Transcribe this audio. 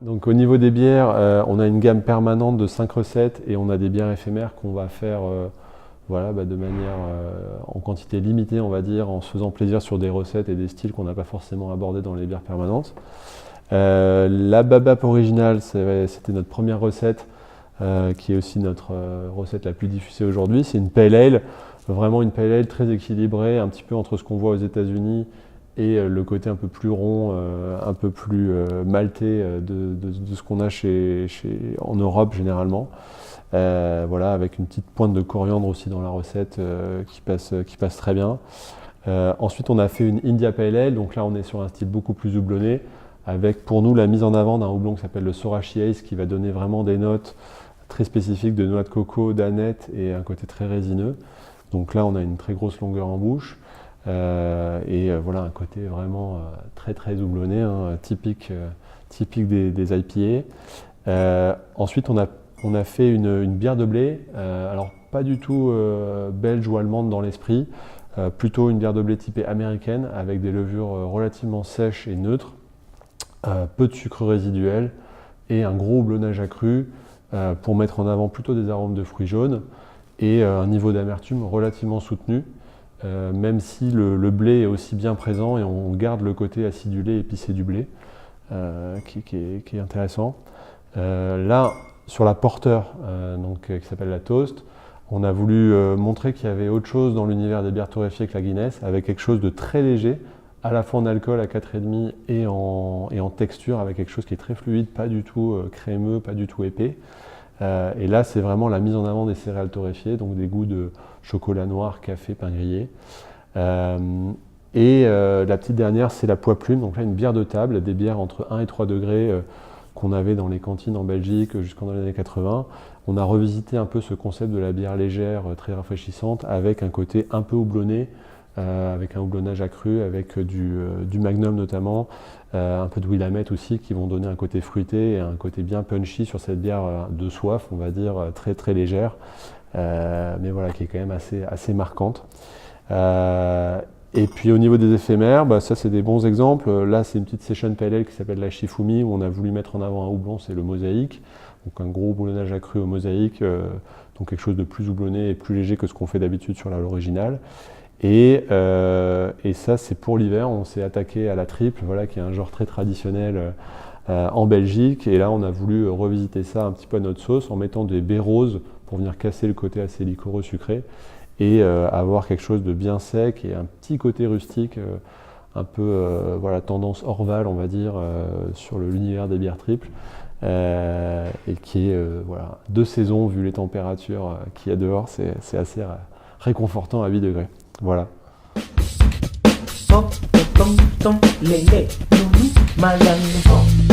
Donc au niveau des bières, on a une gamme permanente de 5 recettes et on a des bières éphémères qu'on va faire de manière en quantité limitée, on va dire, en se faisant plaisir sur des recettes et des styles qu'on n'a pas forcément abordés dans les bières permanentes. La Babap originale, c'était notre première recette, qui est aussi notre recette la plus diffusée aujourd'hui. C'est une pale ale, vraiment une pale ale très équilibrée, un petit peu entre ce qu'on voit aux États-Unis et le côté un peu plus rond, un peu plus maltais de ce qu'on a en Europe généralement. Avec une petite pointe de coriandre aussi dans la recette qui passe très bien. Ensuite, on a fait une India Pale Ale, donc là on est sur un style beaucoup plus houblonné, avec pour nous la mise en avant d'un houblon qui s'appelle le Sorachi Ace, qui va donner vraiment des notes très spécifiques de noix de coco, d'aneth et un côté très résineux. Donc là on a une très grosse longueur en bouche. Un côté vraiment très très houblonné, hein, typique des IPA. Ensuite, on a fait une bière de blé, alors pas du tout belge ou allemande dans l'esprit, plutôt une bière de blé typée américaine avec des levures relativement sèches et neutres, peu de sucre résiduel et un gros houblonnage accru pour mettre en avant plutôt des arômes de fruits jaunes et un niveau d'amertume relativement soutenu. Même si le blé est aussi bien présent et on garde le côté acidulé, épicé du blé, qui est intéressant. Là, sur la porter, qui s'appelle la Toast, on a voulu montrer qu'il y avait autre chose dans l'univers des bières torréfiées que la Guinness, avec quelque chose de très léger, à la fois en alcool à 4,5 et en texture, avec quelque chose qui est très fluide, pas du tout crémeux, pas du tout épais. Et là, c'est vraiment la mise en avant des céréales torréfiées, donc des goûts de chocolat noir, café, pain grillé. La petite dernière, c'est la Pois Plume, donc là une bière de table, des bières entre 1 et 3 degrés qu'on avait dans les cantines en Belgique jusqu'en les années 80. On a revisité un peu ce concept de la bière légère, très rafraîchissante, avec un côté un peu houblonné, avec un houblonnage accru, avec du Magnum notamment, un peu de Willamette aussi, qui vont donner un côté fruité et un côté bien punchy sur cette bière de soif, on va dire, très très légère, mais voilà, qui est quand même assez marquante. Et puis au niveau des éphémères, ça c'est des bons exemples. Là c'est une petite session pale ale qui s'appelle la Shifumi, où on a voulu mettre en avant un houblon, c'est le mosaïque, donc un gros houblonnage accru au mosaïque, donc quelque chose de plus houblonné et plus léger que ce qu'on fait d'habitude sur l'original. Et ça c'est pour l'hiver, on s'est attaqué à la triple, qui est un genre très traditionnel en Belgique, et là on a voulu revisiter ça un petit peu à notre sauce en mettant des baies roses pour venir casser le côté assez liquoreux sucré et avoir quelque chose de bien sec et un petit côté rustique, un peu tendance Orval on va dire, sur l'univers des bières triples, et qui est de saison vu les températures qu'il y a dehors, c'est assez réconfortant à 8 degrés. Voilà. Tom, tom, tom, lele, malin.